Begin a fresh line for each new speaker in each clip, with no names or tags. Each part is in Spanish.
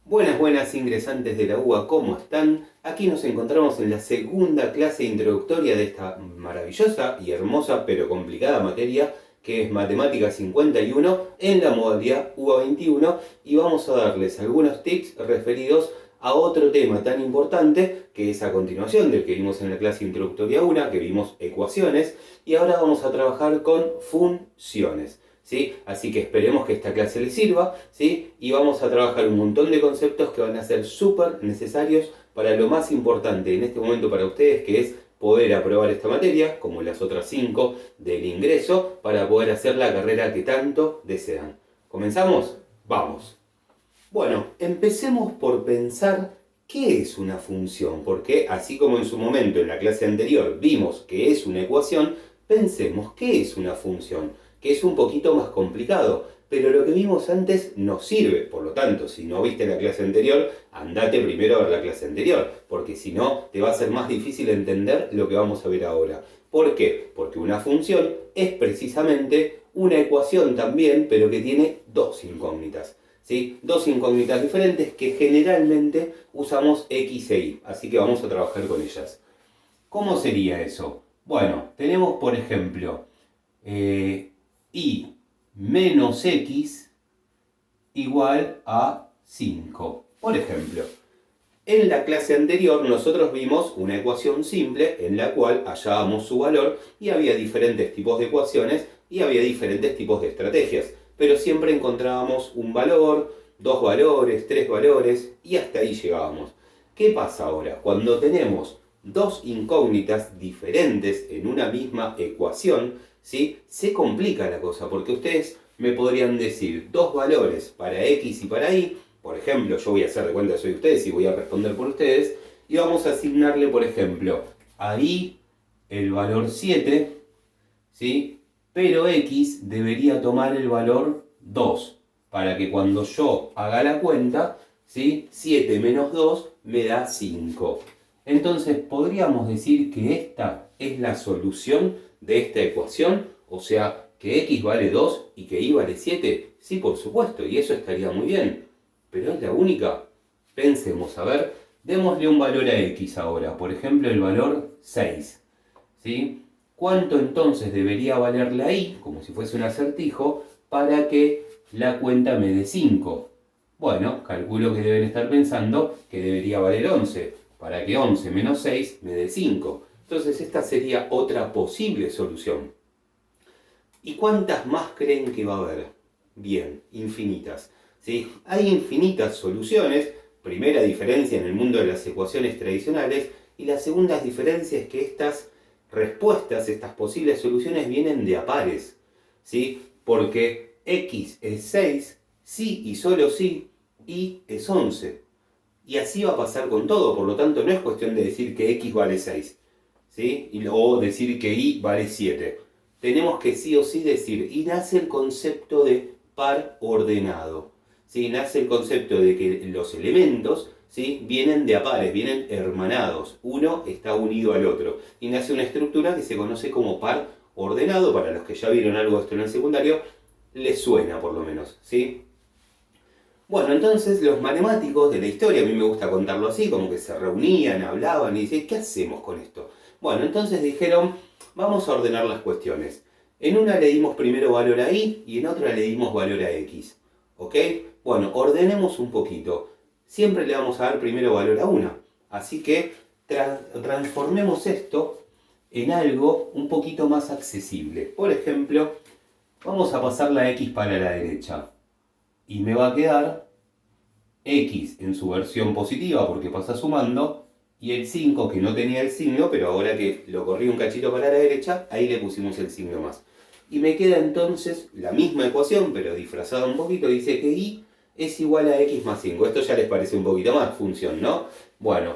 Buenas ingresantes de la UBA, ¿cómo están? Aquí nos encontramos en la segunda clase introductoria de esta maravillosa y hermosa pero complicada materia que es Matemática 51 en la modalidad UBA 21 y vamos a darles algunos tips referidos a otro tema tan importante que es a continuación del que vimos en la clase introductoria 1, que vimos ecuaciones, y ahora vamos a trabajar con funciones. ¿Sí? Así que esperemos que esta clase les sirva, ¿sí? Y vamos a trabajar un montón de conceptos que van a ser súper necesarios para lo más importante en este momento para ustedes, que es poder aprobar esta materia, como las otras 5 del ingreso, para poder hacer la carrera que tanto desean. ¿Comenzamos? Vamos. Bueno, empecemos por pensar qué es una función, porque así como en su momento en la clase anterior vimos que es una ecuación, pensemos qué es una función, que es un poquito más complicado, pero lo que vimos antes nos sirve. Por lo tanto, si no viste la clase anterior, andate primero a ver la clase anterior, porque si no, te va a ser más difícil entender lo que vamos a ver ahora. ¿Por qué? Porque una función es precisamente una ecuación también, pero que tiene dos incógnitas. ¿Sí? Dos incógnitas diferentes que generalmente usamos X e Y, así que vamos a trabajar con ellas. ¿Cómo sería eso? Bueno, tenemos por ejemplo y menos x igual a 5. Por ejemplo, en la clase anterior nosotros vimos una ecuación simple en la cual hallábamos su valor y había diferentes tipos de ecuaciones y había diferentes tipos de estrategias. Pero siempre encontrábamos un valor, dos valores, tres valores y hasta ahí llegábamos. ¿Qué pasa ahora? Cuando tenemos dos incógnitas diferentes en una misma ecuación, ¿sí? Se complica la cosa porque ustedes me podrían decir dos valores para x y para y. Por ejemplo, yo voy a hacer de cuenta que soy ustedes y voy a responder por ustedes. Y vamos a asignarle, por ejemplo, a y el valor 7, ¿sí? Pero x debería tomar el valor 2, para que cuando yo haga la cuenta, ¿sí? 7 menos 2 me da 5. Entonces podríamos decir que esta es la solución de esta ecuación, o sea, que x vale 2 y que y vale 7. Sí, por supuesto, y eso estaría muy bien. ¿Pero es la única? Pensemos, a ver, démosle un valor a x ahora, por ejemplo el valor 6. ¿Sí? ¿Cuánto entonces debería valer la y, como si fuese un acertijo, para que la cuenta me dé 5? Bueno, calculo que deben estar pensando que debería valer 11, para que 11 menos 6 me dé 5. Entonces esta sería otra posible solución. ¿Y cuántas más creen que va a haber? Bien, infinitas. ¿Sí? Hay infinitas soluciones. Primera diferencia en el mundo de las ecuaciones tradicionales, y la segunda diferencia es que estas respuestas, estas posibles soluciones vienen de a pares, ¿sí? Porque x es 6, sí y solo sí, y es 11. Y así va a pasar con todo, por lo tanto no es cuestión de decir que x vale 6, ¿sí? O decir que y vale 7. Tenemos que sí o sí decir, y nace el concepto de par ordenado. ¿Sí? Nace el concepto de que los elementos, ¿sí? Vienen de a pares, vienen hermanados. Uno está unido al otro. Y nace una estructura que se conoce como par ordenado. Para los que ya vieron algo de esto en el secundario, les suena por lo menos, ¿sí? Bueno, entonces los matemáticos de la historia, a mí me gusta contarlo así, como que se reunían, hablaban y decían, ¿qué hacemos con esto? Bueno, entonces dijeron, vamos a ordenar las cuestiones. En una le dimos primero valor a y en otra le dimos valor a x. ¿Ok? Bueno, ordenemos un poquito. Siempre le vamos a dar primero valor a una. Así que transformemos esto en algo un poquito más accesible. Por ejemplo, vamos a pasar la x para la derecha. Y me va a quedar x en su versión positiva porque pasa sumando, y el 5 que no tenía el signo, pero ahora que lo corrí un cachito para la derecha, ahí le pusimos el signo más. Y me queda entonces la misma ecuación, pero disfrazada un poquito, dice que y es igual a x más 5. Esto ya les parece un poquito más función, ¿no? Bueno,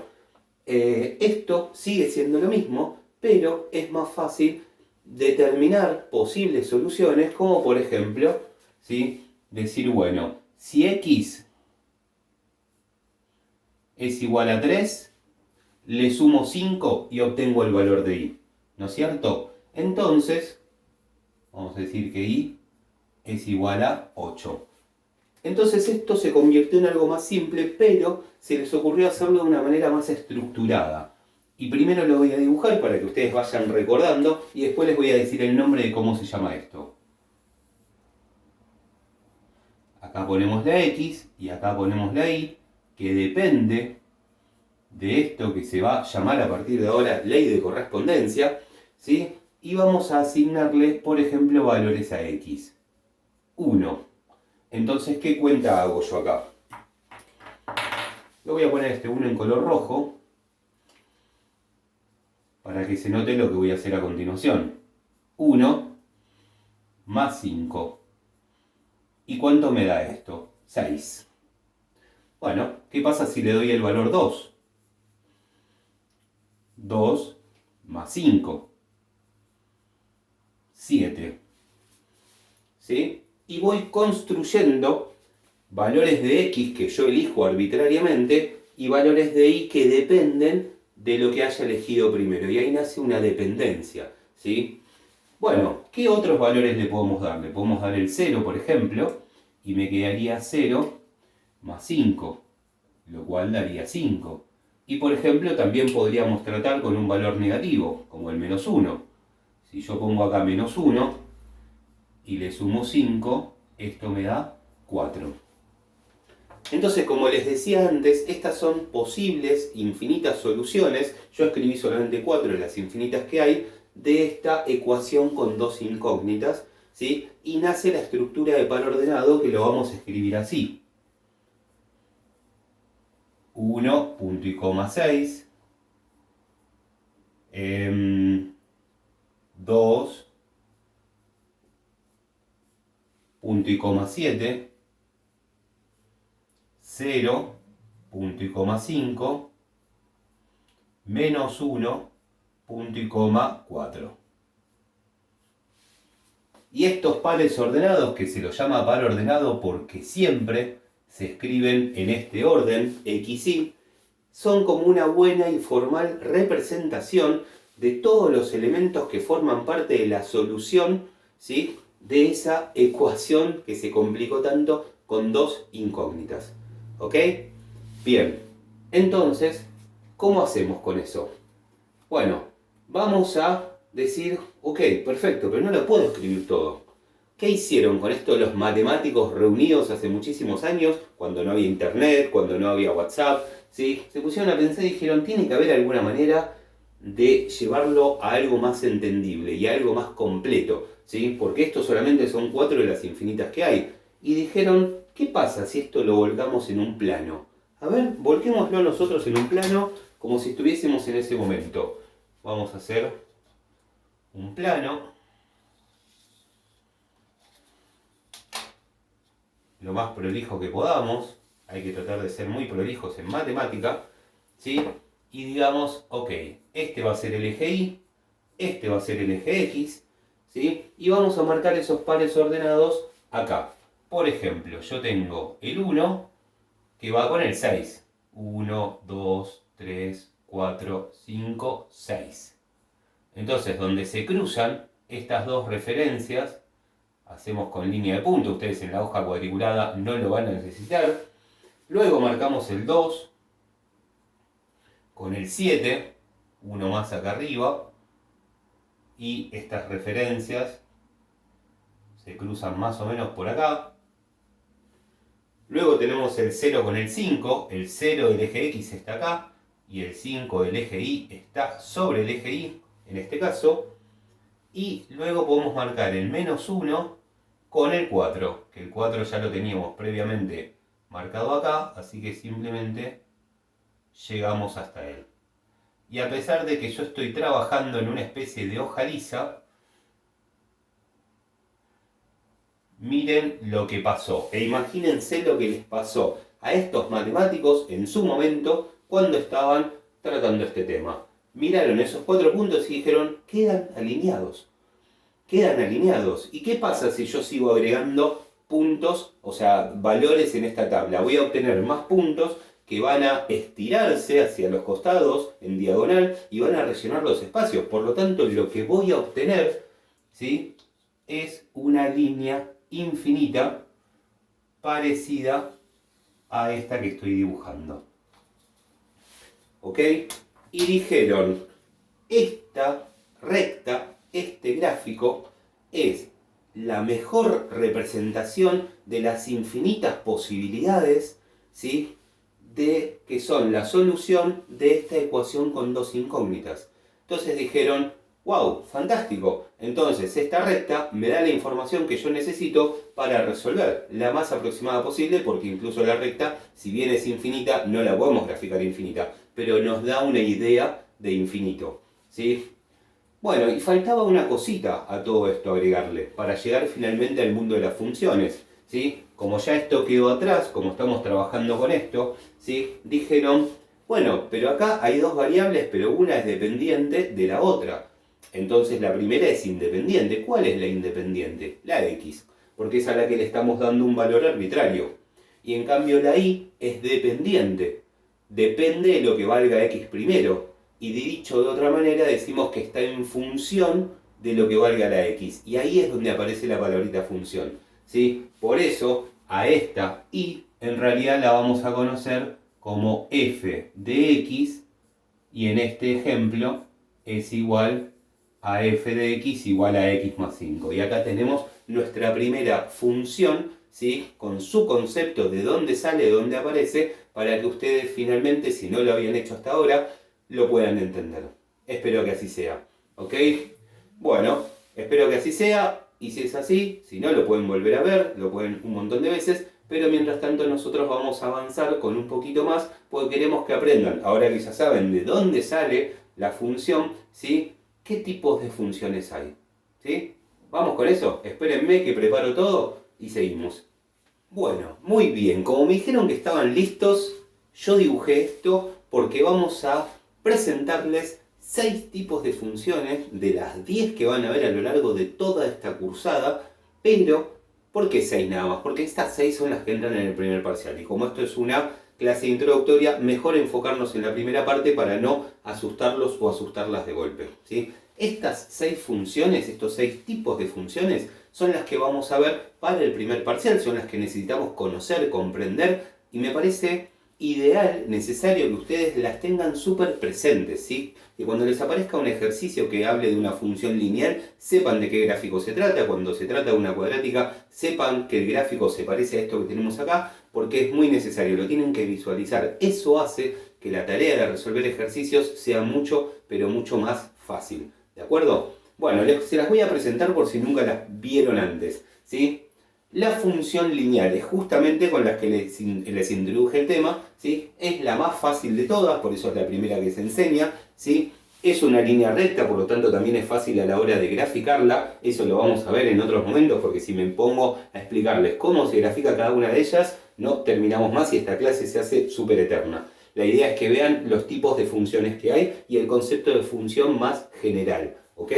esto sigue siendo lo mismo, pero es más fácil determinar posibles soluciones, como por ejemplo, ¿sí? Decir, bueno, si x es igual a 3, le sumo 5 y obtengo el valor de y, ¿no es cierto? Entonces, vamos a decir que y es igual a 8. Entonces esto se convirtió en algo más simple, pero se les ocurrió hacerlo de una manera más estructurada. Y primero lo voy a dibujar para que ustedes vayan recordando y después les voy a decir el nombre de cómo se llama esto. Acá ponemos la X y acá ponemos la Y, que depende de esto que se va a llamar a partir de ahora ley de correspondencia, ¿sí? Y vamos a asignarle, por ejemplo, valores a X. 1. Entonces, ¿qué cuenta hago yo acá? Lo voy a poner este 1 en color rojo para que se note lo que voy a hacer a continuación. 1 más 5. ¿Y cuánto me da esto? 6. Bueno, ¿qué pasa si le doy el valor 2? 2 más 5. 7. ¿Sí? Y voy construyendo valores de X que yo elijo arbitrariamente y valores de Y que dependen de lo que haya elegido primero. Y ahí nace una dependencia, ¿sí? Bueno, ¿qué otros valores le podemos dar? Le podemos dar el 0, por ejemplo, y me quedaría 0 más 5, lo cual daría 5. Y por ejemplo, también podríamos tratar con un valor negativo, como el menos 1. Si yo pongo acá menos 1 y le sumo 5, esto me da 4. Entonces, como les decía antes, estas son posibles infinitas soluciones. Yo escribí solamente 4 de las infinitas que hay de esta ecuación con dos incógnitas, ¿sí? Y nace la estructura de par ordenado que lo vamos a escribir así. 1, punto y coma 6. 2, punto y coma 7. 0, punto y coma 5. Menos 1, punto y coma 4. Y estos pares ordenados, que se los llama par ordenado porque siempre se escriben en este orden, X, Y, son como una buena y formal representación de todos los elementos que forman parte de la solución, ¿sí?, de esa ecuación que se complicó tanto con dos incógnitas. ¿Ok? Bien, entonces, ¿cómo hacemos con eso? Bueno, vamos a decir, ok, perfecto, pero no lo puedo escribir todo. ¿Qué hicieron con esto los matemáticos reunidos hace muchísimos años, cuando no había internet, cuando no había WhatsApp? ¿Sí? Se pusieron a pensar y dijeron, tiene que haber alguna manera de llevarlo a algo más entendible y a algo más completo, ¿sí? Porque esto solamente son 4 de las infinitas que hay. Y dijeron, ¿qué pasa si esto lo volcamos en un plano? A ver, volquémoslo nosotros en un plano como si estuviésemos en ese momento. Vamos a hacer un plano lo más prolijo que podamos. Hay que tratar de ser muy prolijos en matemática, ¿sí? Y digamos, ok, este va a ser el eje Y, este va a ser el eje X, ¿sí? Y vamos a marcar esos pares ordenados acá. Por ejemplo, yo tengo el 1 que va con el 6. 1, 2, 3, 4, 5, 6. Entonces, donde se cruzan estas dos referencias, hacemos con línea de punto. Ustedes en la hoja cuadriculada no lo van a necesitar. Luego marcamos el 2 con el 7, uno más acá arriba, y estas referencias se cruzan más o menos por acá. Luego tenemos el 0 con el 5, el 0 del eje X está acá, y el 5 del eje Y está sobre el eje Y, en este caso. Y luego podemos marcar el menos 1 con el 4, que el 4 ya lo teníamos previamente marcado acá, así que simplemente llegamos hasta él. Y a pesar de que yo estoy trabajando en una especie de hoja lisa, miren lo que pasó. E imagínense lo que les pasó a estos matemáticos en su momento cuando estaban tratando este tema. Miraron esos 4 puntos y dijeron, quedan alineados. Quedan alineados. ¿Y qué pasa si yo sigo agregando puntos, o sea, valores en esta tabla? Voy a obtener más puntos que van a estirarse hacia los costados en diagonal y van a rellenar los espacios. Por lo tanto, lo que voy a obtener, ¿sí?, es una línea infinita parecida a esta que estoy dibujando. ¿Ok? Y dijeron, esta recta, este gráfico, es la mejor representación de las infinitas posibilidades, ¿sí?, de que son la solución de esta ecuación con dos incógnitas. Entonces dijeron, wow, fantástico. Entonces esta recta me da la información que yo necesito para resolver la más aproximada posible, porque incluso la recta, si bien es infinita, no la podemos graficar infinita, pero nos da una idea de infinito, ¿sí? Bueno, y faltaba una cosita a todo esto agregarle, para llegar finalmente al mundo de las funciones, ¿sí? Como ya esto quedó atrás, como estamos trabajando con esto, ¿sí?, dijeron, bueno, pero acá hay dos variables, pero una es dependiente de la otra. Entonces la primera es independiente. ¿Cuál es la independiente? La x, porque es a la que le estamos dando un valor arbitrario. Y en cambio la y es dependiente. Depende de lo que valga x primero. Y dicho de otra manera, decimos que está en función de lo que valga la x. Y ahí es donde aparece la palabrita función, ¿sí? Por eso, a esta y en realidad la vamos a conocer como f de x, y en este ejemplo es igual a f de x igual a x más 5. Y acá tenemos nuestra primera función, ¿sí?, con su concepto de dónde sale, de dónde aparece, para que ustedes finalmente, si no lo habían hecho hasta ahora, lo puedan entender. Espero que así sea. ¿Ok? Bueno, espero que así sea. Y si es así, si no, lo pueden volver a ver, lo pueden un montón de veces. Pero mientras tanto nosotros vamos a avanzar con un poquito más, porque queremos que aprendan, ahora que ya saben de dónde sale la función, ¿sí?, qué tipos de funciones hay. ¿Sí? Vamos con eso. Espérenme que preparo todo y seguimos. Bueno, muy bien. Como me dijeron que estaban listos, yo dibujé esto porque vamos a presentarles 6 tipos de funciones de las 10 que van a ver a lo largo de toda esta cursada. Pero, ¿por qué 6 nada más? Porque estas 6 son las que entran en el primer parcial. Y como esto es una clase introductoria, mejor enfocarnos en la primera parte para no asustarlos o asustarlas de golpe, ¿sí? Estas 6 funciones, estos 6 tipos de funciones, son las que vamos a ver para el primer parcial, son las que necesitamos conocer, comprender, y me parece ideal, necesario que ustedes las tengan súper presentes, ¿sí? Que cuando les aparezca un ejercicio que hable de una función lineal, sepan de qué gráfico se trata. Cuando se trata de una cuadrática, sepan que el gráfico se parece a esto que tenemos acá, porque es muy necesario, lo tienen que visualizar. Eso hace que la tarea de resolver ejercicios sea mucho, pero mucho más fácil. ¿De acuerdo? Bueno, se las voy a presentar por si nunca las vieron antes, ¿sí? La función lineal es justamente con las que les introduje el tema, ¿sí? Es la más fácil de todas, por eso es la primera que se enseña, ¿sí? Es una línea recta, por lo tanto también es fácil a la hora de graficarla. Eso lo vamos a ver en otros momentos, porque si me pongo a explicarles cómo se grafica cada una de ellas, no terminamos más y esta clase se hace súper eterna. La idea es que vean los tipos de funciones que hay y el concepto de función más general, ¿ok?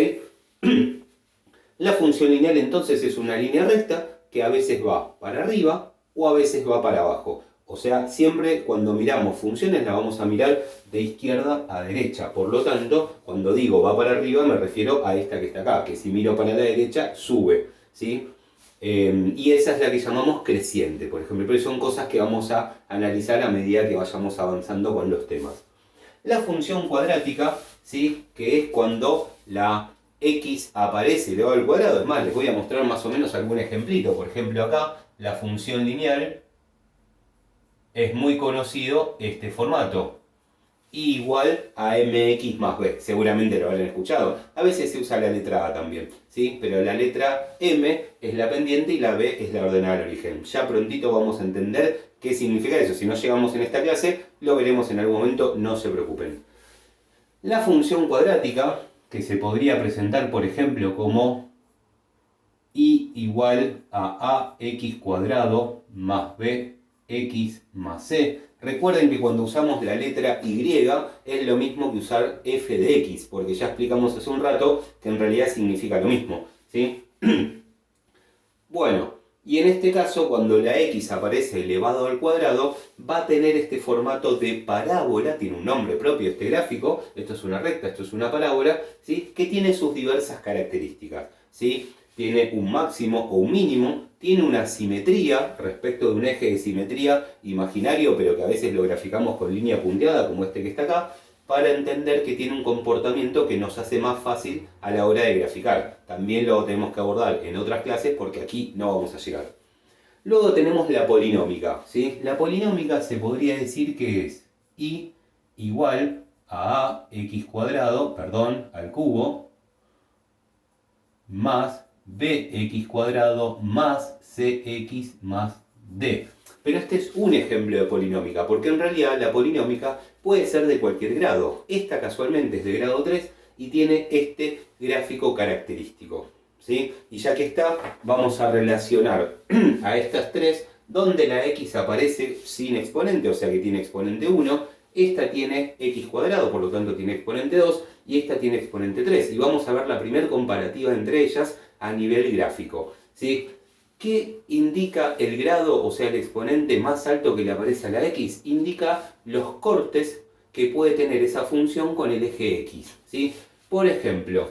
La función lineal entonces es una línea recta que a veces va para arriba o a veces va para abajo. O sea, siempre cuando miramos funciones la vamos a mirar de izquierda a derecha. Por lo tanto, cuando digo va para arriba me refiero a esta que está acá, que si miro para la derecha sube, ¿sí? Y esa es la que llamamos creciente, por ejemplo. Pero son cosas que vamos a analizar a medida que vayamos avanzando con los temas. La función cuadrática, ¿sí?, que es cuando la x aparece elevado al cuadrado. Es más, les voy a mostrar más o menos algún ejemplito. Por ejemplo, acá la función lineal es muy conocido este formato. Y igual a mx más b. Seguramente lo habrán escuchado. A veces se usa la letra a también, ¿sí? Pero la letra m es la pendiente y la b es la ordenada al origen. Ya prontito vamos a entender qué significa eso. Si no llegamos en esta clase, lo veremos en algún momento, no se preocupen. La función cuadrática, que se podría presentar, por ejemplo, como y igual a ax cuadrado más bx más c. Recuerden que cuando usamos la letra y es lo mismo que usar f de x, porque ya explicamos hace un rato que en realidad significa lo mismo, ¿sí? Bueno, y en este caso cuando la x aparece elevado al cuadrado va a tener este formato de parábola, tiene un nombre propio este gráfico, esto es una recta, esto es una parábola, ¿sí?, que tiene sus diversas características, ¿sí? tiene un máximo o un mínimo, tiene una simetría respecto de un eje de simetría imaginario, pero que a veces lo graficamos con línea punteada, como este que está acá, para entender que tiene un comportamiento que nos hace más fácil a la hora de graficar. También lo tenemos que abordar en otras clases porque aquí no vamos a llegar. Luego tenemos la polinómica, ¿sí? La polinómica se podría decir que es y igual a ax cuadrado, al cubo, más bx cuadrado más cx más d. Pero este es un ejemplo de polinómica, porque en realidad la polinómica puede ser de cualquier grado. Esta casualmente es de grado 3 y tiene este gráfico característico, ¿sí? Y ya que está, vamos a relacionar a estas tres, donde la x aparece sin exponente, o sea que tiene exponente 1, esta tiene x cuadrado, por lo tanto tiene exponente 2, y esta tiene exponente 3. Y vamos a ver la primera comparativa entre ellas a nivel gráfico, ¿sí? ¿Qué indica el grado, o sea el exponente más alto que le aparece a la x? Indica los cortes que puede tener esa función con el eje x, ¿sí? Por ejemplo,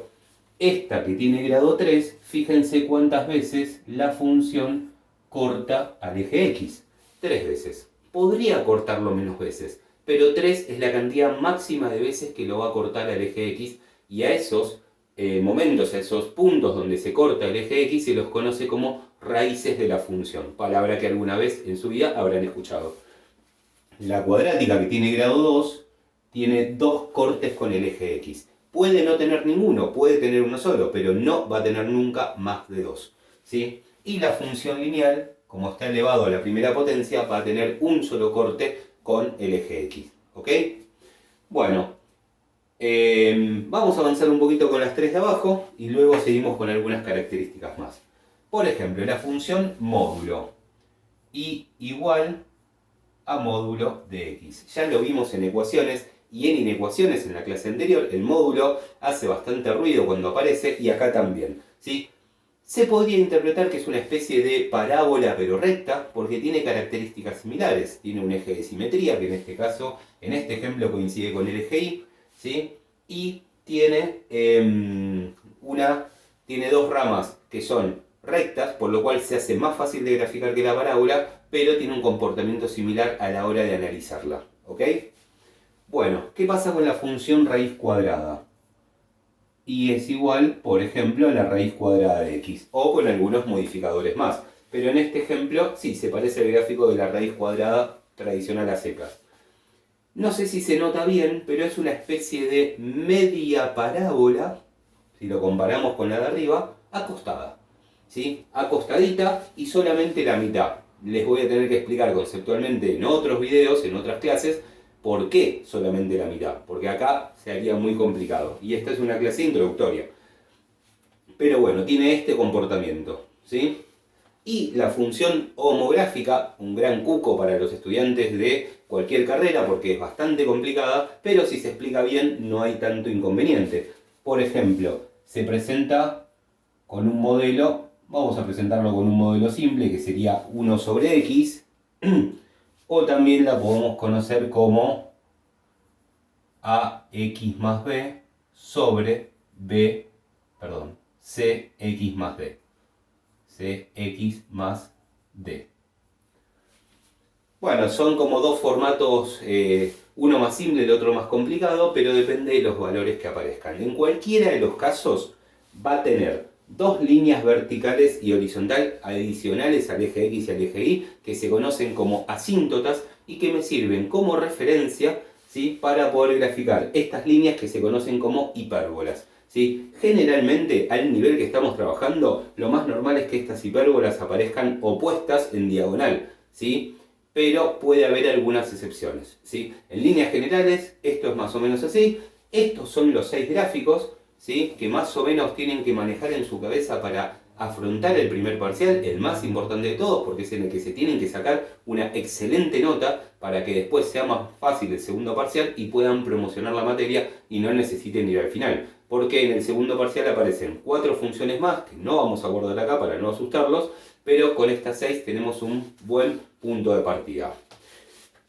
esta que tiene grado 3, fíjense cuántas veces la función corta al eje x. 3 veces. Podría cortarlo menos veces, pero 3 es la cantidad máxima de veces que lo va a cortar al eje x, y a esos momentos, a esos puntos donde se corta el eje x, se los conoce como raíces de la función, palabra que alguna vez en su vida habrán escuchado. La cuadrática que tiene grado 2 tiene 2 cortes con el eje x. Puede no tener ninguno, puede tener uno solo, pero no va a tener nunca más de 2, ¿sí? Y la función lineal, como está elevado a la primera potencia, va a tener un solo corte con el eje x, ¿ok? Bueno, vamos a avanzar un poquito con las tres de abajo y luego seguimos con algunas características más. Por ejemplo, la función módulo y igual a módulo de x. Ya lo vimos en ecuaciones y en inecuaciones en la clase anterior. El módulo hace bastante ruido cuando aparece y acá también, ¿sí? Se podría interpretar que es una especie de parábola pero recta porque tiene características similares. Tiene un eje de simetría que en este caso, en este ejemplo coincide con el eje y, ¿sí? Y tiene, tiene dos ramas que son rectas, por lo cual se hace más fácil de graficar que la parábola, pero tiene un comportamiento similar a la hora de analizarla, ¿ok? Bueno, ¿qué pasa con la función raíz cuadrada? Y es igual, por ejemplo, a la raíz cuadrada de x, o con algunos modificadores más. Pero en este ejemplo, sí, se parece al gráfico de la raíz cuadrada tradicional a secas. No sé si se nota bien, pero es una especie de media parábola, si lo comparamos con la de arriba, acostada, ¿sí? Acostadita y solamente la mitad. Les voy a tener que explicar conceptualmente en otros videos, en otras clases, por qué solamente la mitad. Porque acá se haría muy complicado. Y esta es una clase introductoria. Pero bueno, tiene este comportamiento, ¿sí? Y la función homográfica, un gran cuco para los estudiantes de cualquier carrera porque es bastante complicada, pero si se explica bien no hay tanto inconveniente. Por ejemplo, se presenta con un modelo, vamos a presentarlo con un modelo simple que sería 1 sobre x, o también la podemos conocer como ax más b sobre cx más d. Cx más d. Bueno, son como dos formatos, uno más simple, el otro más complicado, pero depende de los valores que aparezcan. En cualquiera de los casos va a tener dos líneas verticales y horizontal adicionales al eje x y al eje y, que se conocen como asíntotas y que me sirven como referencia, ¿sí?, para poder graficar estas líneas que se conocen como hipérbolas, ¿sí? Generalmente, al nivel que estamos trabajando, lo más normal es que estas hipérbolas aparezcan opuestas en diagonal, ¿sí? Pero puede haber algunas excepciones, ¿sí? En líneas generales, esto es más o menos así. Estos son los 6 gráficos, ¿sí?, que más o menos tienen que manejar en su cabeza para afrontar el primer parcial, el más importante de todos, porque es en el que se tienen que sacar una excelente nota para que después sea más fácil el segundo parcial y puedan promocionar la materia y no necesiten ir al final. Porque en el segundo parcial aparecen 4 funciones más, que no vamos a abordar acá para no asustarlos, pero con estas 6 tenemos un buen punto de partida.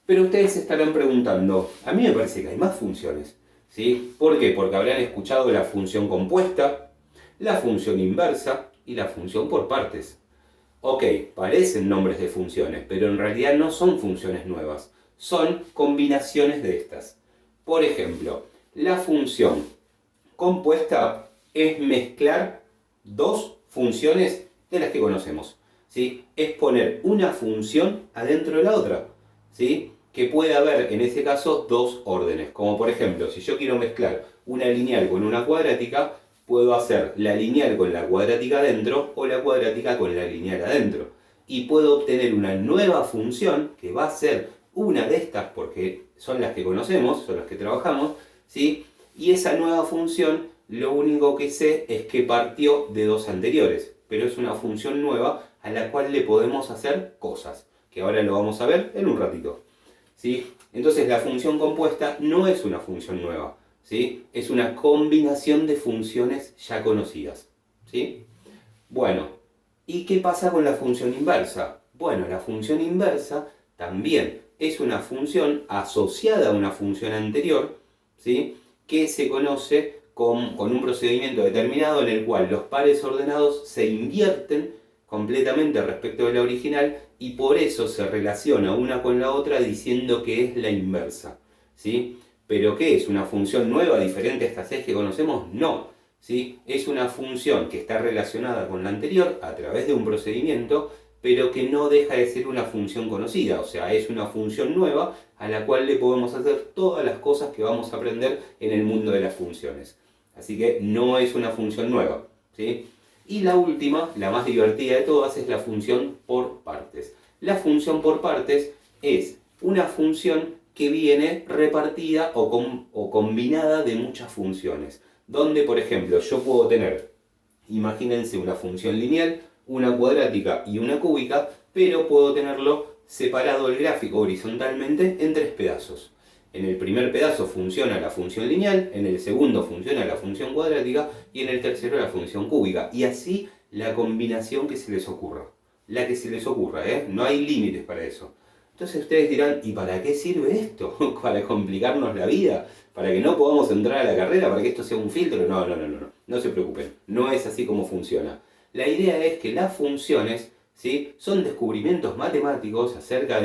Pero ustedes se estarán preguntando, a mí me parece que hay más funciones, ¿sí? ¿Por qué? Porque habrán escuchado la función compuesta, la función inversa, y la función por partes. Ok, parecen nombres de funciones, pero en realidad no son funciones nuevas, son combinaciones de estas. Por ejemplo, la función compuesta es mezclar dos funciones de las que conocemos, ¿sí? Es poner una función adentro de la otra, ¿sí? Que puede haber en ese caso dos órdenes, como por ejemplo, si yo quiero mezclar una lineal con una cuadrática, puedo hacer la lineal con la cuadrática adentro o la cuadrática con la lineal adentro. Y puedo obtener una nueva función que va a ser una de estas, porque son las que conocemos, son las que trabajamos, ¿sí? Y esa nueva función, lo único que sé es que partió de dos anteriores, pero es una función nueva a la cual le podemos hacer cosas, que ahora lo vamos a ver en un ratito, ¿sí? Entonces la función compuesta no es una función nueva, ¿sí? Es una combinación de funciones ya conocidas, ¿sí? Bueno, ¿y qué pasa con la función inversa? Bueno, la función inversa también es una función asociada a una función anterior, ¿sí? Que se conoce con un procedimiento determinado en el cual los pares ordenados se invierten completamente respecto de la original y por eso se relaciona una con la otra diciendo que es la inversa, ¿sí? ¿Pero qué es? ¿Una función nueva diferente a estas 6 que conocemos? No, ¿sí? Es una función que está relacionada con la anterior a través de un procedimiento, pero que no deja de ser una función conocida, o sea, es una función nueva a la cual le podemos hacer todas las cosas que vamos a aprender en el mundo de las funciones. Así que no es una función nueva, ¿sí? Y la última, la más divertida de todas, es la función por partes. La función por partes es una función que viene repartida o combinada de muchas funciones. Donde, por ejemplo, yo puedo tener, imagínense una función lineal, una cuadrática y una cúbica, pero puedo tenerlo separado el gráfico horizontalmente en 3 pedazos. En el primer pedazo funciona la función lineal, en el segundo funciona la función cuadrática y en el tercero la función cúbica. Y así la combinación que se les ocurra. La que se les ocurra, ¿eh? No hay límites para eso. Entonces ustedes dirán, ¿y para qué sirve esto? ¿Para complicarnos la vida? ¿Para que no podamos entrar a la carrera? ¿Para que esto sea un filtro? No, no, no, no. No se preocupen. No es así como funciona. La idea es que las funciones, ¿sí? Son descubrimientos matemáticos acerca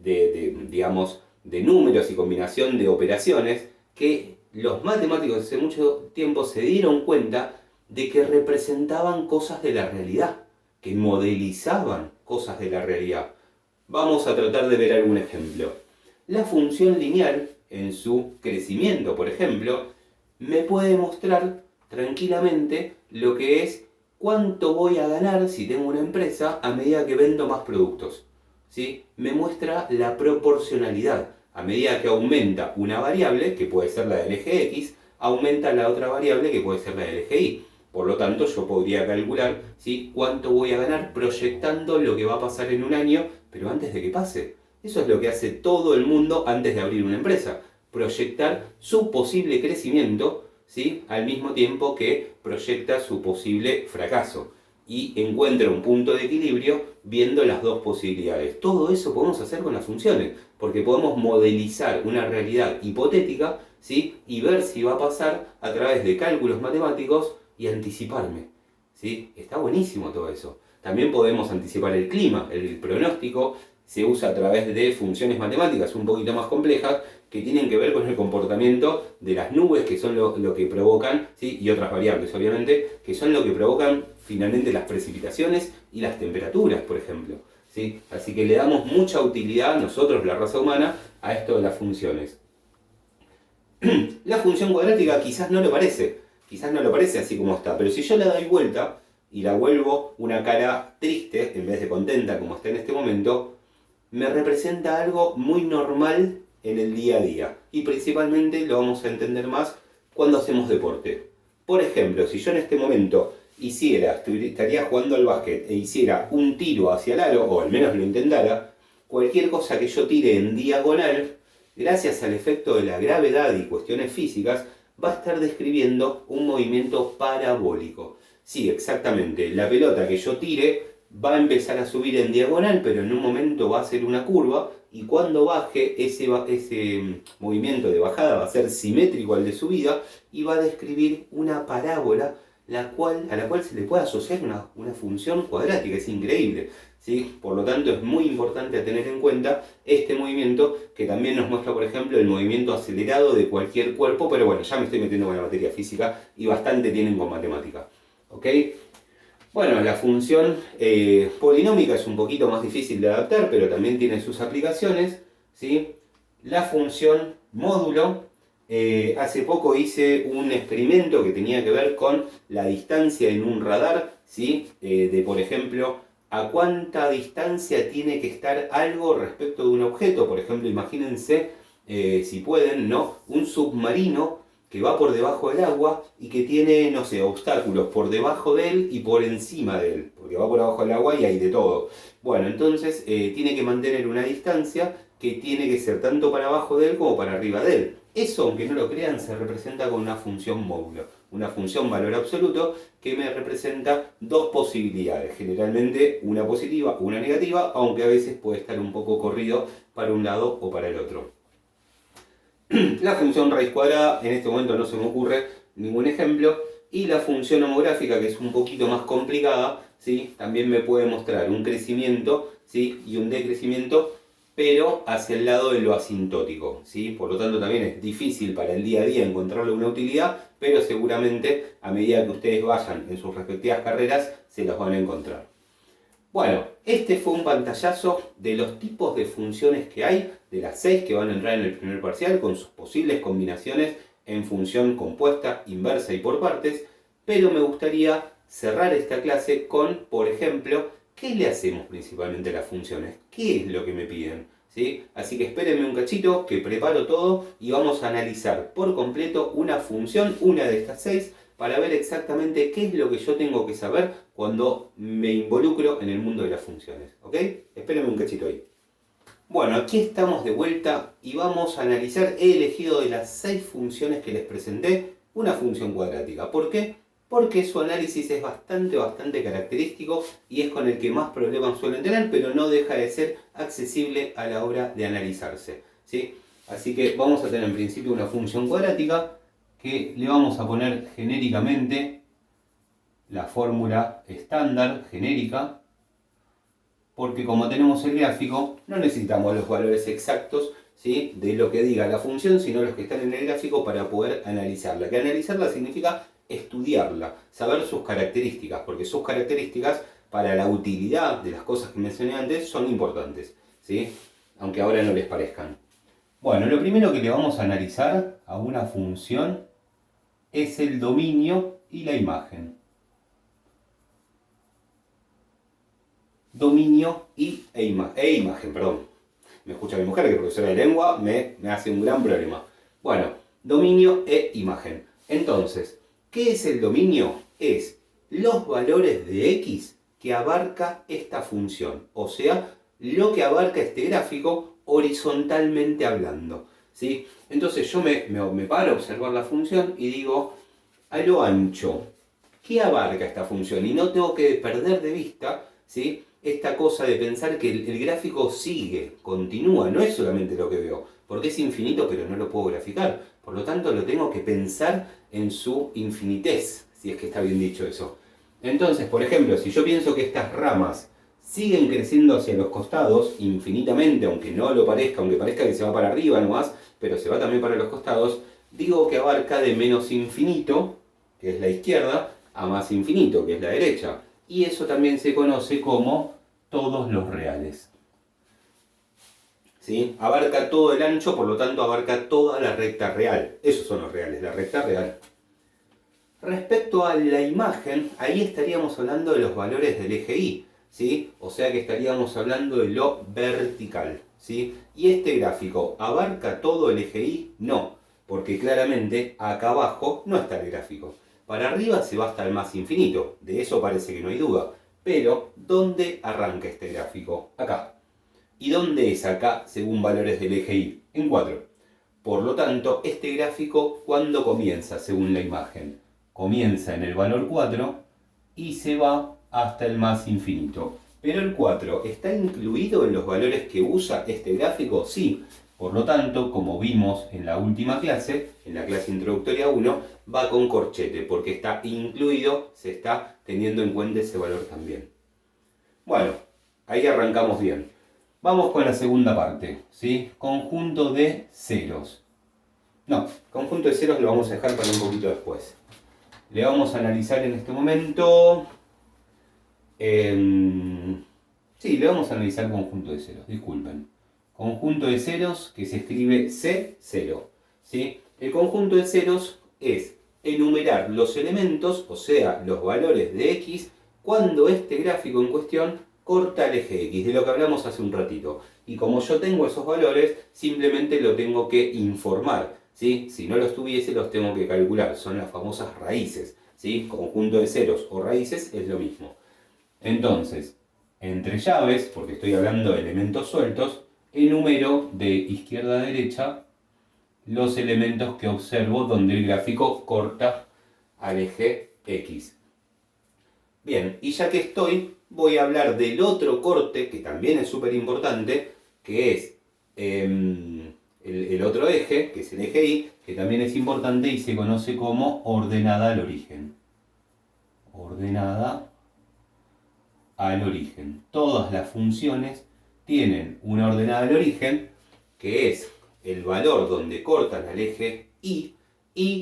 digamos, de números y combinación de operaciones que los matemáticos hace mucho tiempo se dieron cuenta de que representaban cosas de la realidad, que modelizaban cosas de la realidad. Vamos a tratar de ver algún ejemplo. La función lineal, en su crecimiento, por ejemplo, me puede mostrar tranquilamente lo que es cuánto voy a ganar si tengo una empresa a medida que vendo más productos, ¿sí? Me muestra la proporcionalidad. A medida que aumenta una variable, que puede ser la del eje X, aumenta la otra variable que puede ser la del eje Y. Por lo tanto, yo podría calcular, ¿sí?, cuánto voy a ganar proyectando lo que va a pasar en un año, pero antes de que pase. Eso es lo que hace todo el mundo antes de abrir una empresa. Proyectar su posible crecimiento, ¿sí?, al mismo tiempo que proyecta su posible fracaso. Y encuentra un punto de equilibrio viendo las dos posibilidades. Todo eso podemos hacer con las funciones, porque podemos modelizar una realidad hipotética, ¿sí?, y ver si va a pasar a través de cálculos matemáticos y anticiparme, ¿sí? Está buenísimo todo eso. También podemos anticipar el clima, el pronóstico se usa a través de funciones matemáticas un poquito más complejas que tienen que ver con el comportamiento de las nubes, que son lo que provocan, ¿sí?, y otras variables obviamente, que son lo que provocan finalmente las precipitaciones y las temperaturas, por ejemplo, ¿sí? Así que le damos mucha utilidad nosotros, la raza humana, a esto de las funciones. La función cuadrática quizás no lo parece así como está, pero si yo la doy vuelta y la vuelvo una cara triste en vez de contenta como está en este momento, me representa algo muy normal en el día a día. Y principalmente lo vamos a entender más cuando hacemos deporte. Por ejemplo, si yo en este momento estaría jugando al básquet e hiciera un tiro hacia el aro, o al menos lo intentara, cualquier cosa que yo tire en diagonal, gracias al efecto de la gravedad y cuestiones físicas, va a estar describiendo un movimiento parabólico. Sí, exactamente. La pelota que yo tire va a empezar a subir en diagonal, pero en un momento va a hacer una curva y cuando baje ese movimiento de bajada va a ser simétrico al de subida y va a describir una parábola a la cual se le puede asociar una función cuadrática. Es increíble, ¿sí? Por lo tanto, es muy importante tener en cuenta este movimiento, que también nos muestra, por ejemplo, el movimiento acelerado de cualquier cuerpo, pero bueno, ya me estoy metiendo con la materia física y bastante tienen con matemática. ¿Ok? Bueno, la función polinómica es un poquito más difícil de adaptar, pero también tiene sus aplicaciones, ¿sí? La función módulo, hace poco hice un experimento que tenía que ver con la distancia en un radar, ¿sí? De, por ejemplo, a cuánta distancia tiene que estar algo respecto de un objeto. Por ejemplo, imagínense, si pueden, ¿no? Un submarino que va por debajo del agua y que tiene, no sé, obstáculos por debajo de él y por encima de él, porque va por debajo del agua y hay de todo. Bueno, entonces tiene que mantener una distancia que tiene que ser tanto para abajo de él como para arriba de él. Eso, aunque no lo crean, se representa con una función módulo, una función valor absoluto que me representa dos posibilidades, generalmente una positiva, una negativa, aunque a veces puede estar un poco corrido para un lado o para el otro. La función raíz cuadrada, en este momento no se me ocurre ningún ejemplo, y la función homográfica, que es un poquito más complicada, ¿sí? También me puede mostrar un crecimiento, ¿sí? Y un decrecimiento, pero hacia el lado de lo asintótico, ¿sí? Por lo tanto también es difícil para el día a día encontrarle una utilidad, pero seguramente a medida que ustedes vayan en sus respectivas carreras se las van a encontrar. Bueno, este fue un pantallazo de los tipos de funciones que hay, de las 6 que van a entrar en el primer parcial, con sus posibles combinaciones en función compuesta, inversa y por partes, pero me gustaría cerrar esta clase con, por ejemplo, ¿qué le hacemos principalmente a las funciones? ¿Qué es lo que me piden? ¿Sí? Así que espérenme un cachito, que preparo todo y vamos a analizar por completo una función, una de estas 6, para ver exactamente qué es lo que yo tengo que saber cuando me involucro en el mundo de las funciones. ¿Ok? Espérenme un cachito ahí. Bueno, aquí estamos de vuelta y vamos a analizar, he elegido de las 6 funciones que les presenté, una función cuadrática. ¿Por qué? Porque su análisis es bastante característico y es con el que más problemas suelen tener, pero no deja de ser accesible a la hora de analizarse, ¿sí? Así que vamos a tener en principio una función cuadrática que le vamos a poner genéricamente la fórmula estándar genérica, porque como tenemos el gráfico no necesitamos los valores exactos, ¿sí? De lo que diga la función, sino los que están en el gráfico para poder analizarla. Que analizarla significa estudiarla, saber sus características, porque sus características para la utilidad de las cosas que mencioné antes son importantes, ¿sí? Aunque ahora no les parezcan. Bueno, lo primero que le vamos a analizar a una función es el dominio y la imagen. Dominio e imagen, perdón. Me escucha mi mujer, que es profesora de lengua, me hace un gran problema. Bueno, dominio e imagen. Entonces, ¿qué es el dominio? Es los valores de x que abarca esta función. O sea, lo que abarca este gráfico horizontalmente hablando, ¿sí? Entonces yo me paro a observar la función y digo, a lo ancho, ¿qué abarca esta función? Y no tengo que perder de vista, ¿sí? Esta cosa de pensar que el gráfico sigue, continúa, no es solamente lo que veo, porque es infinito pero no lo puedo graficar, por lo tanto lo tengo que pensar en su infinitez, si es que está bien dicho eso. Entonces, por ejemplo, si yo pienso que estas ramas siguen creciendo hacia los costados infinitamente, aunque no lo parezca, aunque parezca que se va para arriba nomás, pero se va también para los costados, digo que abarca de menos infinito, que es la izquierda, a más infinito, que es la derecha. Y eso también se conoce como todos los reales. ¿Sí? Abarca todo el ancho, por lo tanto abarca toda la recta real. Esos son los reales, la recta real. Respecto a la imagen, ahí estaríamos hablando de los valores del eje Y, ¿sí? O sea que estaríamos hablando de lo vertical, ¿sí? Y este gráfico, ¿abarca todo el eje Y? No, porque claramente acá abajo no está el gráfico. Para arriba se va hasta el más infinito, de eso parece que no hay duda. Pero, ¿dónde arranca este gráfico? Acá. ¿Y dónde es acá según valores del eje Y? En 4. Por lo tanto, este gráfico, ¿cuándo comienza según la imagen? Comienza en el valor 4 y se va hasta el más infinito. Pero el 4, ¿está incluido en los valores que usa este gráfico? Sí, Por lo tanto, como vimos en la última clase, en la clase introductoria 1, va con corchete, porque está incluido, se está teniendo en cuenta ese valor también. Bueno, ahí arrancamos bien. Vamos con la segunda parte, ¿sí? Conjunto de ceros. No, conjunto de ceros lo vamos a dejar para un poquito después. Le vamos a analizar en este momento... sí, le vamos a analizar conjunto de ceros, disculpen. Conjunto de ceros que se escribe C0. ¿Sí? El conjunto de ceros es enumerar los elementos, o sea, los valores de X, cuando este gráfico en cuestión corta el eje X, de lo que hablamos hace un ratito. Y como yo tengo esos valores, simplemente lo tengo que informar. ¿Sí? Si no los tuviese, los tengo que calcular. Son las famosas raíces. ¿Sí? Conjunto de ceros o raíces es lo mismo. Entonces, entre llaves, porque estoy hablando de elementos sueltos, enumero de izquierda a derecha los elementos que observo donde el gráfico corta al eje X. Bien, y ya que estoy, voy a hablar del otro corte, que también es súper importante, que es el otro eje, que es el eje Y, que también es importante y se conoce como ordenada al origen. Ordenada al origen. Todas las funciones tienen una ordenada al origen, que es el valor donde cortan al eje y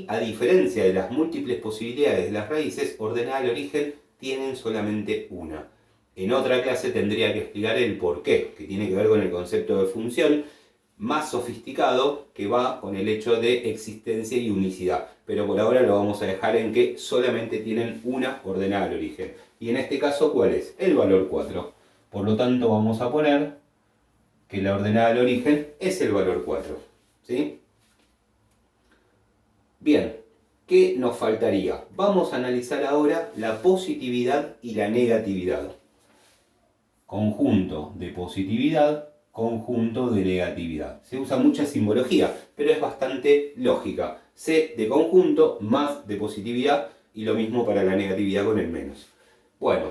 a diferencia de las múltiples posibilidades de las raíces, ordenada al origen tienen solamente una. En otra clase tendría que explicar el por qué, que tiene que ver con el concepto de función, más sofisticado, que va con el hecho de existencia y unicidad. Pero por ahora lo vamos a dejar en que solamente tienen una ordenada al origen. Y en este caso, ¿cuál es? El valor 4. Por lo tanto, vamos a poner que la ordenada al origen es el valor 4. ¿Sí? Bien, ¿qué nos faltaría? Vamos a analizar ahora la positividad y la negatividad. Conjunto de positividad, conjunto de negatividad. Se usa mucha simbología, pero es bastante lógica. C de conjunto más de positividad y lo mismo para la negatividad con el menos. Bueno,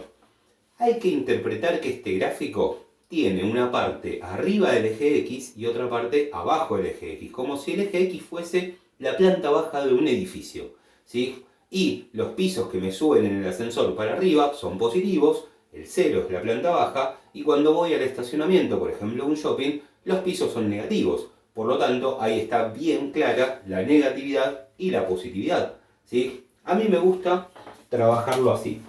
hay que interpretar que este gráfico tiene una parte arriba del eje X y otra parte abajo del eje X, como si el eje X fuese la planta baja de un edificio, ¿sí? Y los pisos que me suben en el ascensor para arriba son positivos, el 0 es la planta baja, y cuando voy al estacionamiento, por ejemplo un shopping, los pisos son negativos. Por lo tanto, ahí está bien clara la negatividad y la positividad, ¿sí? A mí me gusta trabajarlo así,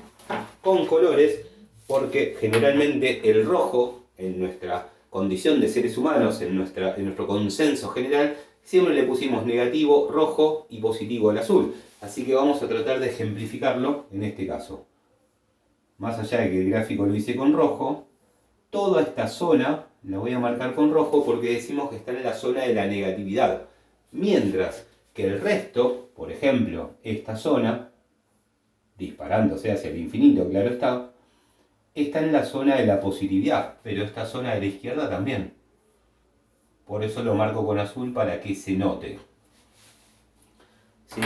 con colores, porque generalmente el rojo, en nuestra condición de seres humanos, en nuestro consenso general, siempre le pusimos negativo, rojo y positivo al azul. Así que vamos a tratar de ejemplificarlo en este caso. Más allá de que el gráfico lo hice con rojo, toda esta zona la voy a marcar con rojo porque decimos que está en la zona de la negatividad. Mientras que el resto, por ejemplo, esta zona, disparándose hacia el infinito, claro está en la zona de la positividad, pero esta zona de la izquierda también. Por eso lo marco con azul para que se note. ¿Sí?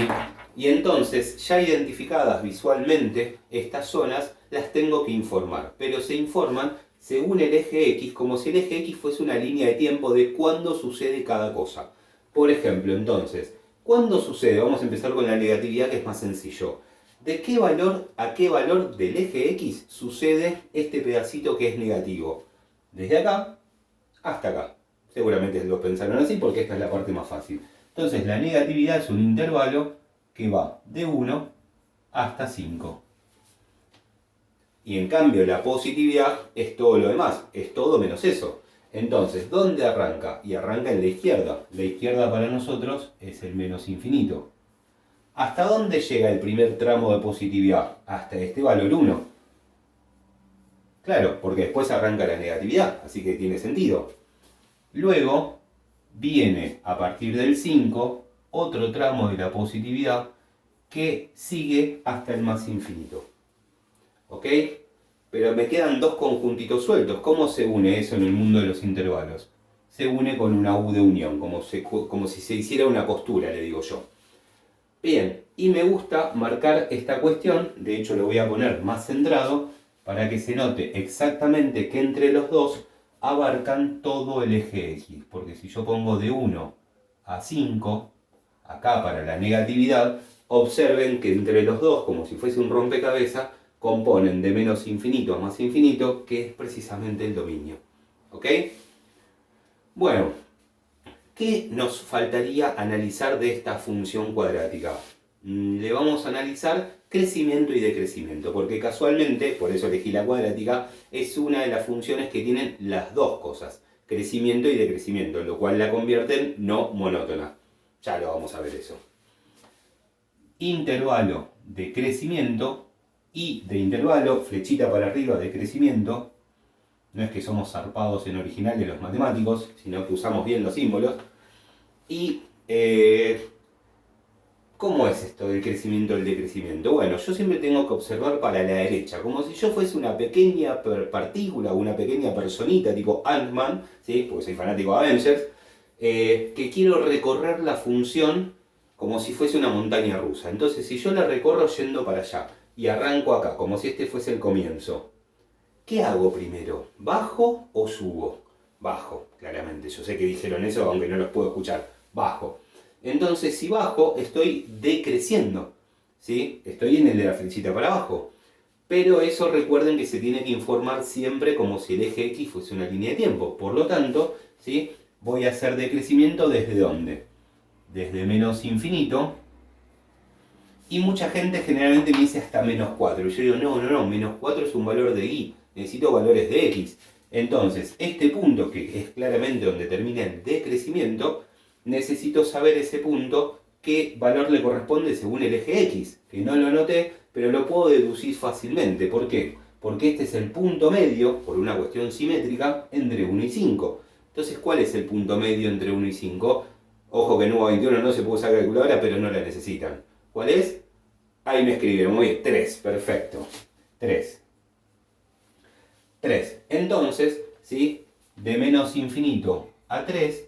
Y entonces, ya identificadas visualmente estas zonas, las tengo que informar. Pero se informan según el eje X, como si el eje X fuese una línea de tiempo de cuándo sucede cada cosa. Por ejemplo, entonces, ¿cuándo sucede? Vamos a empezar con la negatividad, que es más sencillo. ¿De qué valor a qué valor del eje X sucede este pedacito que es negativo? Desde acá hasta acá. Seguramente lo pensaron así porque esta es la parte más fácil. Entonces la negatividad es un intervalo que va de 1 hasta 5. Y en cambio la positividad es todo lo demás, es todo menos eso. Entonces, ¿dónde arranca? Y arranca en la izquierda. La izquierda para nosotros es el menos infinito. ¿Hasta dónde llega el primer tramo de positividad? Hasta este valor 1. Claro, porque después arranca la negatividad, así que tiene sentido. Luego viene a partir del 5 otro tramo de la positividad que sigue hasta el más infinito. ¿Ok? Pero me quedan dos conjuntitos sueltos. ¿Cómo se une eso en el mundo de los intervalos? Se une con una U de unión, como si se hiciera una costura, le digo yo. Bien, y me gusta marcar esta cuestión, de hecho lo voy a poner más centrado, para que se note exactamente que entre los dos abarcan todo el eje X. Porque si yo pongo de 1 a 5, acá para la negatividad, observen que entre los dos, como si fuese un rompecabezas, componen de menos infinito a más infinito, que es precisamente el dominio. ¿Ok? Bueno, ¿qué nos faltaría analizar de esta función cuadrática? Le vamos a analizar crecimiento y decrecimiento, porque casualmente, por eso elegí la cuadrática, es una de las funciones que tienen las dos cosas, crecimiento y decrecimiento, lo cual la convierte en no monótona. Ya lo vamos a ver eso. Intervalo de crecimiento y de intervalo, flechita para arriba de crecimiento. No es que somos zarpados en original de los matemáticos, sino que usamos bien los símbolos. Y, ¿cómo es esto del crecimiento y el decrecimiento? Bueno, yo siempre tengo que observar para la derecha, como si yo fuese una pequeña partícula, una pequeña personita tipo Ant-Man, ¿sí? Porque soy fanático de Avengers, que quiero recorrer la función como si fuese una montaña rusa. Entonces, si yo la recorro yendo para allá y arranco acá, como si este fuese el comienzo, ¿qué hago primero? ¿Bajo o subo? Bajo, claramente. Yo sé que dijeron eso, aunque no los puedo escuchar. Bajo. Entonces, si bajo, estoy decreciendo, ¿sí? Estoy en el de la flechita para abajo. Pero eso recuerden que se tiene que informar siempre como si el eje X fuese una línea de tiempo. Por lo tanto, ¿sí? Voy a hacer decrecimiento ¿desde dónde? Desde menos infinito. Y mucha gente generalmente me dice hasta menos 4. Y yo digo, no, menos 4 es un valor de Y. Necesito valores de X. Entonces, este punto, que es claramente donde termina el decrecimiento, necesito saber ese punto, qué valor le corresponde según el eje X. Que no lo anoté, pero lo puedo deducir fácilmente. ¿Por qué? Porque este es el punto medio, por una cuestión simétrica, entre 1 y 5. Entonces, ¿cuál es el punto medio entre 1 y 5? Ojo que en UBA 21 no se puede usar calculadora, pero no la necesitan. ¿Cuál es? Ahí me escribieron, muy bien, 3, perfecto. 3. Entonces, ¿sí? De menos infinito a 3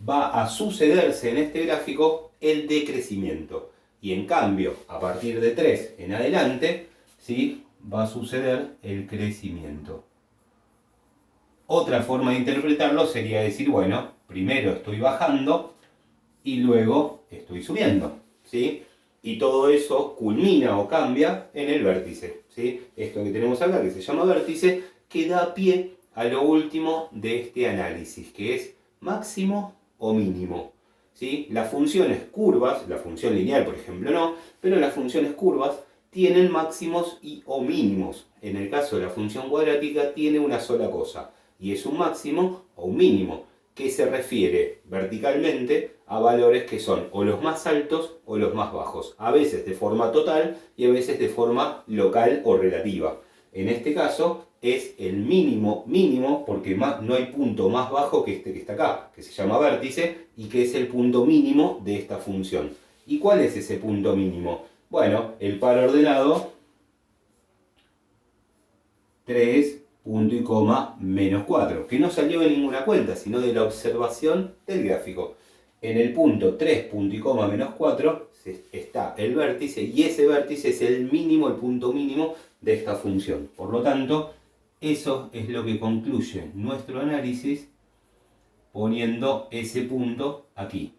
va a sucederse en este gráfico el decrecimiento. Y en cambio, a partir de 3 en adelante, ¿sí? Va a suceder el crecimiento. Otra forma de interpretarlo sería decir, bueno, primero estoy bajando y luego estoy subiendo, ¿sí? Y todo eso culmina o cambia en el vértice, ¿sí? Esto que tenemos acá, que se llama vértice, que da pie a lo último de este análisis, que es máximo o mínimo, ¿sí? Las funciones curvas, la función lineal por ejemplo no, pero las funciones curvas tienen máximos y o mínimos. En el caso de la función cuadrática tiene una sola cosa, y es un máximo o un mínimo, que se refiere verticalmente a valores que son o los más altos o los más bajos, a veces de forma total y a veces de forma local o relativa. En este caso es el mínimo mínimo, porque no hay punto más bajo que este que está acá, que se llama vértice, y que es el punto mínimo de esta función. ¿Y cuál es ese punto mínimo? Bueno, el par ordenado 3, punto y coma, menos 4, que no salió de ninguna cuenta, sino de la observación del gráfico. En el punto 3, punto y coma, menos 4 está el vértice, y ese vértice es el mínimo, el punto mínimo de esta función. Por lo tanto, eso es lo que concluye nuestro análisis poniendo ese punto aquí.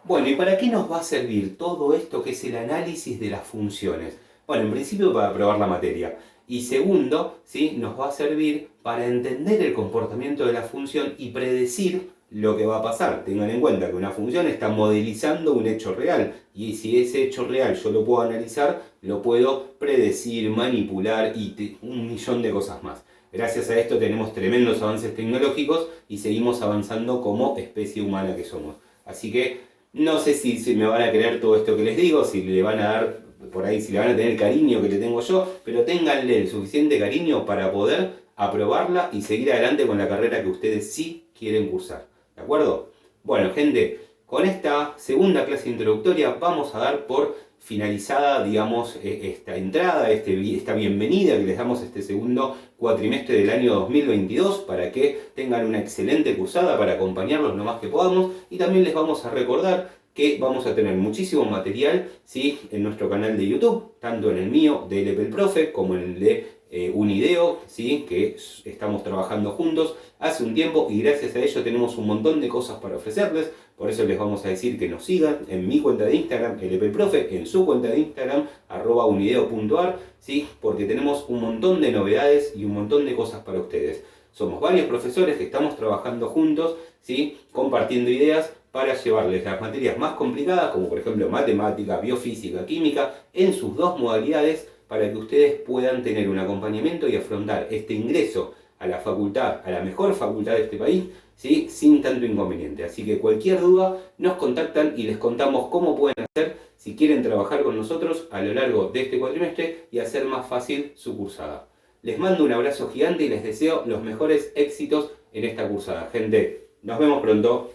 Bueno, ¿y para qué nos va a servir todo esto que es el análisis de las funciones? Bueno, en principio para probar la materia. Y segundo, ¿sí? Nos va a servir para entender el comportamiento de la función y predecir lo que va a pasar. Tengan en cuenta que una función está modelizando un hecho real. Y si ese hecho real yo lo puedo analizar, lo puedo predecir, manipular y un millón de cosas más. Gracias a esto tenemos tremendos avances tecnológicos y seguimos avanzando como especie humana que somos. Así que no sé si me van a creer todo esto que les digo, si le van a dar por ahí, si le van a tener el cariño que le tengo yo, pero ténganle el suficiente cariño para poder aprobarla y seguir adelante con la carrera que ustedes sí quieren cursar. ¿De acuerdo? Bueno, gente, con esta segunda clase introductoria vamos a dar por finalizada, digamos, esta entrada, esta bienvenida que les damos a este segundo cuatrimestre del año 2022 para que tengan una excelente cursada, para acompañarlos lo más que podamos, y también les vamos a recordar que vamos a tener muchísimo material, ¿sí? En nuestro canal de YouTube, tanto en el mío de LP el Profe como en el de Unideo, ¿sí? Que estamos trabajando juntos hace un tiempo y gracias a ello tenemos un montón de cosas para ofrecerles. Por eso les vamos a decir que nos sigan en mi cuenta de Instagram, LPprofe, en su cuenta de Instagram, @unideo.ar, ¿sí? Porque tenemos un montón de novedades y un montón de cosas para ustedes. Somos varios profesores que estamos trabajando juntos, ¿sí? Compartiendo ideas para llevarles las materias más complicadas, como por ejemplo matemática, biofísica, química, en sus dos modalidades, para que ustedes puedan tener un acompañamiento y afrontar este ingreso a la facultad, a la mejor facultad de este país, ¿sí? Sin tanto inconveniente. Así que cualquier duda nos contactan y les contamos cómo pueden hacer si quieren trabajar con nosotros a lo largo de este cuatrimestre y hacer más fácil su cursada. Les mando un abrazo gigante y les deseo los mejores éxitos en esta cursada. Gente, nos vemos pronto.